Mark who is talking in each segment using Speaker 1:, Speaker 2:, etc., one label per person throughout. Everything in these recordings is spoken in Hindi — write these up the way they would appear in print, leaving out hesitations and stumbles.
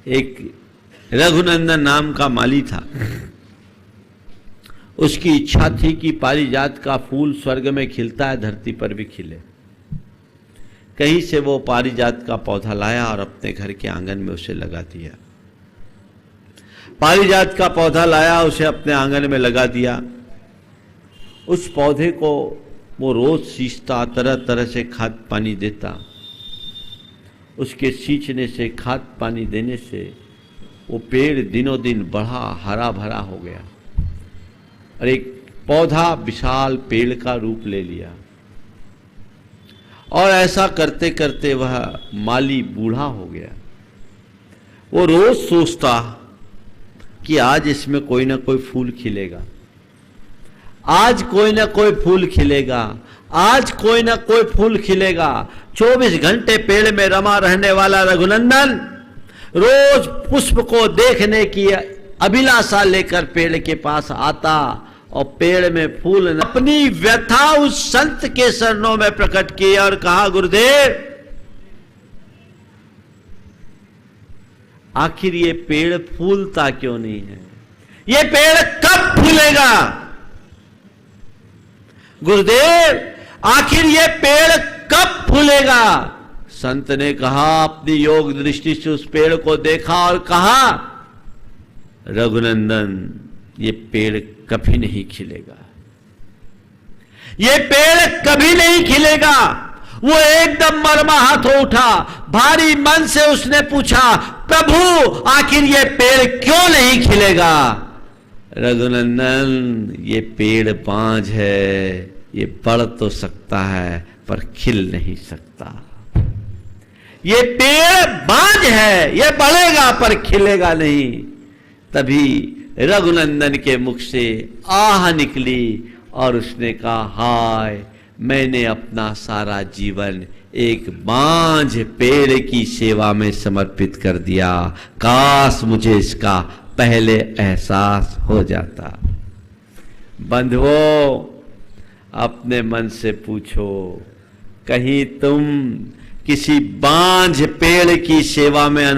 Speaker 1: एक रघुनंदन नाम का माली था। उसकी इच्छा थी कि पारिजात का फूल स्वर्ग में खिलता है, धरती पर भी खिले। कहीं से वो पारिजात का पौधा लाया और अपने घर के आंगन में उसे लगा दिया। पारिजात का पौधा लाया, उसे अपने आंगन में लगा दिया। उस पौधे को वो रोज सींचता, तरह तरह से खाद पानी देता। उसके सींचने से, खाद पानी देने से वो पेड़ दिनों दिन बढ़ा, हरा भरा हो गया और एक पौधा विशाल पेड़ का रूप ले लिया। और ऐसा करते करते वह माली बूढ़ा हो गया। वो रोज सोचता कि आज इसमें कोई ना कोई फूल खिलेगा, आज कोई ना कोई फूल खिलेगा, आज कोई ना कोई फूल खिलेगा। 24 घंटे पेड़ में रमा रहने वाला रघुनंदन रोज पुष्प को देखने की अभिलाषा लेकर पेड़ के पास आता और पेड़ में फूल। अपनी व्यथा उस संत के चरणों में प्रकट की और कहा, गुरुदेव आखिर ये पेड़ फूलता क्यों नहीं है? ये पेड़ कब फूलेगा? गुरुदेव आखिर ये पेड़ कब फूलेगा? संत ने कहा, अपनी योग दृष्टि से उस पेड़ को देखा और कहा, रघुनंदन ये पेड़ कभी नहीं खिलेगा, ये पेड़ कभी नहीं खिलेगा। वो एकदम मर्माहत हो उठा, भारी मन से उसने पूछा, प्रभु आखिर ये पेड़ क्यों नहीं खिलेगा? रघुनंदन ये पेड़ बांझ है, ये बढ़ तो सकता है पर खिल नहीं सकता। ये पेड़ बांझ है, ये बढ़ेगा पर खिलेगा नहीं। तभी रघुनंदन के मुख से आह निकली और उसने कहा, हाय मैंने अपना सारा जीवन एक बांझ पेड़ की सेवा में समर्पित कर दिया। काश मुझे इसका पहले एहसास हो जाता। बंधुओं अपने मन से पूछो, कहीं तुम किसी बांझ पेड़ की सेवा में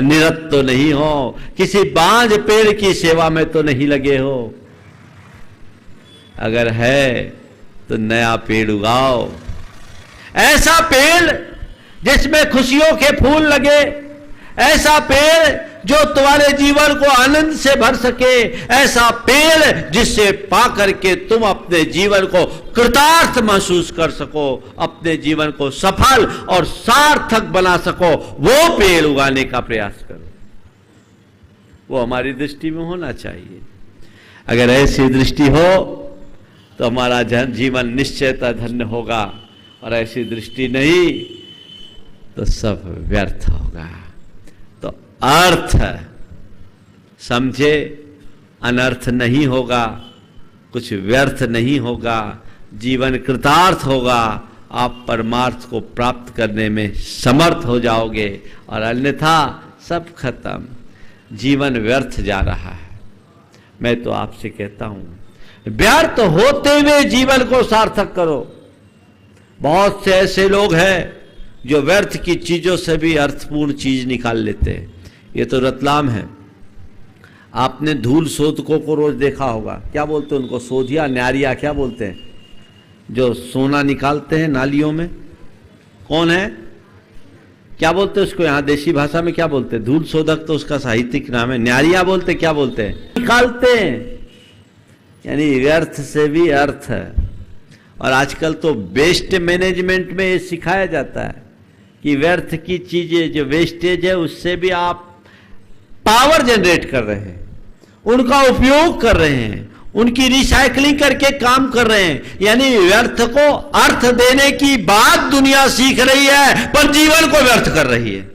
Speaker 1: निरत तो नहीं हो? किसी बांझ पेड़ की सेवा में तो नहीं लगे हो? अगर है तो नया पेड़ उगाओ, ऐसा पेड़ जिसमें खुशियों के फूल लगे, ऐसा पेड़ जो तुम्हारे जीवन को आनंद से भर सके, ऐसा पेड़ जिससे पाकर के तुम अपने जीवन को कृतार्थ महसूस कर सको, अपने जीवन को सफल और सार्थक बना सको, वो पेड़ उगाने का प्रयास करो। वो हमारी दृष्टि में होना चाहिए। अगर ऐसी दृष्टि हो तो हमारा जीवन निश्चयतः धन्य होगा, और ऐसी दृष्टि नहीं तो सब व्यर्थ होगा। तो अर्थ समझे, अनर्थ नहीं होगा, कुछ व्यर्थ नहीं होगा, जीवन कृतार्थ होगा, आप परमार्थ को प्राप्त करने में समर्थ हो जाओगे, और अन्यथा सब खत्म, जीवन व्यर्थ जा रहा है। मैं तो आपसे कहता हूं, व्यर्थ होते हुए जीवन को सार्थक करो। बहुत से ऐसे लोग हैं जो व्यर्थ की चीजों से भी अर्थपूर्ण चीज निकाल लेते हैं। ये तो रतलाम है। आपने धूल शोधकों को रोज देखा होगा, क्या बोलते हैं उनको? सोधिया, न्यारिया, क्या बोलते हैं? जो सोना निकालते हैं नालियों में, कौन है? क्या बोलते हैं उसको? यहाँ देशी भाषा में क्या बोलते हैं? धूल शोधक तो उसका साहित्यिक नाम है, न्यारिया बोलते, क्या बोलते हैं? निकालते हैं, यानी व्यर्थ से भी अर्थ है। और आजकल तो वेस्ट मैनेजमेंट में ये सिखाया जाता है कि व्यर्थ की चीजें जो वेस्टेज है उससे भी आप पावर जनरेट कर रहे हैं, उनका उपयोग कर रहे हैं, उनकी रिसाइकलिंग करके काम कर रहे हैं। यानी व्यर्थ को अर्थ देने की बात दुनिया सीख रही है, पर जीवन को व्यर्थ कर रही है।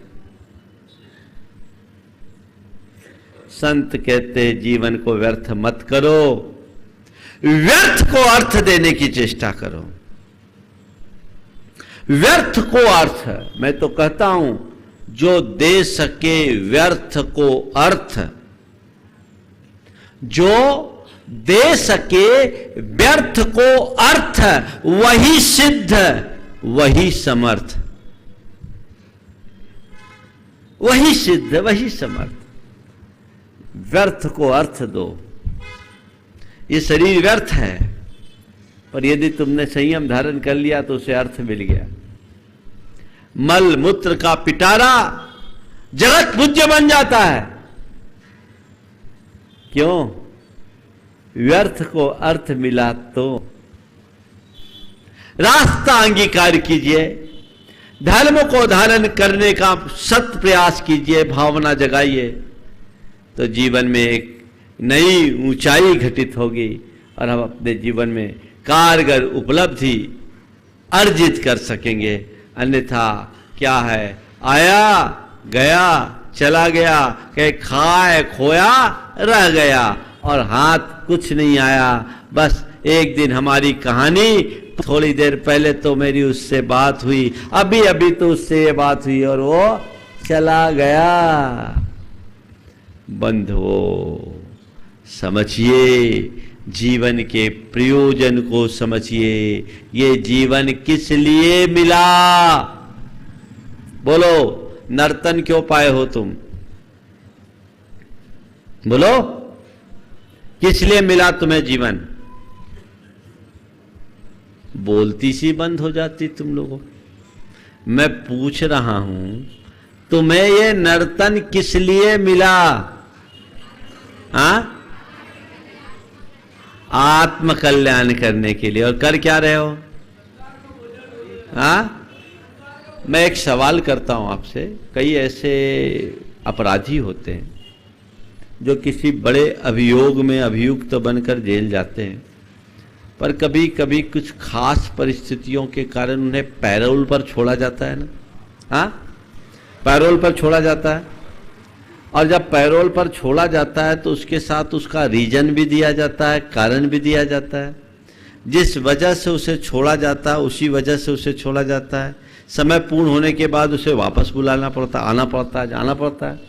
Speaker 1: संत कहते जीवन को व्यर्थ मत करो, व्यर्थ को अर्थ देने की चेष्टा करो। व्यर्थ को अर्थ, मैं तो कहता हूं जो दे सके व्यर्थ को अर्थ, जो दे सके व्यर्थ को अर्थ, वही सिद्ध, वही समर्थ। वही सिद्ध, वही समर्थ। व्यर्थ को अर्थ दो। ये शरीर व्यर्थ है, पर यदि तुमने संयम धारण कर लिया तो उसे अर्थ मिल गया। मल मूत्र का पिटारा जगत पूज्य बन जाता है। क्यों? व्यर्थ को अर्थ मिला तो। रास्ता अंगीकार कीजिए, धर्म को धारण करने का सत प्रयास कीजिए, भावना जगाइए, तो जीवन में एक नई ऊंचाई घटित होगी और हम अपने जीवन में कारगर उपलब्धि अर्जित कर सकेंगे। अन्यथा क्या है, आया गया चला गया, कहे खाए खोया रह गया और हाथ कुछ नहीं आया। बस एक दिन हमारी कहानी, थोड़ी देर पहले तो मेरी उससे बात हुई, अभी अभी तो उससे ये बात हुई और वो चला गया। बंधुओं, समझिए, जीवन के प्रयोजन को समझिए। ये जीवन किस लिए मिला? बोलो, नर्तन क्यों पाए हो तुम? बोलो, किस लिए मिला तुम्हें जीवन? बोलती सी बंद हो जाती तुम लोगों। मैं पूछ रहा हूं, तुम्हें ये नर्तन किस लिए मिला? हाँ? आत्म कल्याण करने के लिए। और कर क्या रहे हो? हाँ? मैं एक सवाल करता हूं आपसे। कई ऐसे अपराधी होते हैं जो किसी बड़े अभियोग में अभियुक्त बनकर जेल जाते हैं, पर कभी कभी कुछ खास परिस्थितियों के कारण उन्हें पैरोल पर छोड़ा जाता है ना। हाँ, पैरोल पर छोड़ा जाता है, और जब पैरोल पर छोड़ा जाता है तो उसके साथ उसका रीजन भी दिया जाता है, कारण भी दिया जाता है। जिस वजह से उसे छोड़ा जाता है उसी वजह से उसे छोड़ा जाता है। समय पूर्ण होने के बाद उसे वापस बुलाना पड़ता, आना पड़ता है, जाना पड़ता है।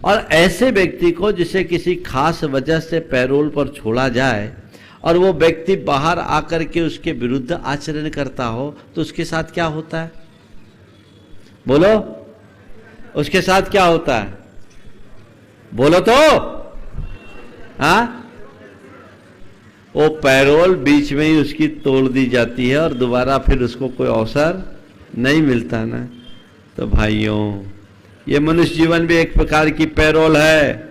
Speaker 1: और ऐसे व्यक्ति को जिसे किसी खास वजह से पैरोल पर छोड़ा जाए और वो व्यक्ति बाहर आकर के उसके विरुद्ध आचरण करता हो, तो उसके साथ क्या होता है? बोलो, उसके साथ क्या होता है? बोलो तो। हाँ, वो पैरोल बीच में ही उसकी तोड़ दी जाती है और दोबारा फिर उसको कोई अवसर नहीं मिलता ना। तो भाइयों, ये मनुष्य जीवन भी एक प्रकार की पैरोल है।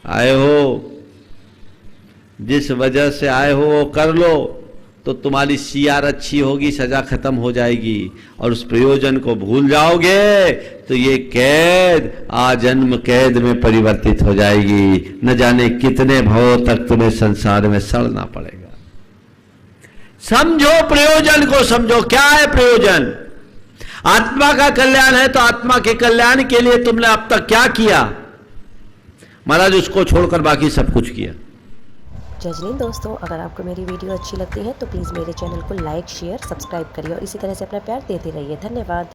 Speaker 1: आए हो, जिस वजह से आए हो वो कर लो, तो तुम्हारी सीआर अच्छी होगी, सजा खत्म हो जाएगी। और उस प्रयोजन को भूल जाओगे तो ये कैद आजन्म कैद में परिवर्तित हो जाएगी। न जाने कितने भवों तक तुम्हें संसार में सड़ना पड़ेगा। समझो, प्रयोजन को समझो। क्या है प्रयोजन? आत्मा का कल्याण है, तो आत्मा के कल्याण के लिए तुमने अब तक क्या किया? महाराज, उसको छोड़कर बाकी सब कुछ किया।
Speaker 2: जज नहीं दोस्तों, अगर आपको मेरी वीडियो अच्छी लगती है तो प्लीज़ मेरे चैनल को लाइक, शेयर, सब्सक्राइब करिए और इसी तरह से अपना प्यार देते रहिए। धन्यवाद।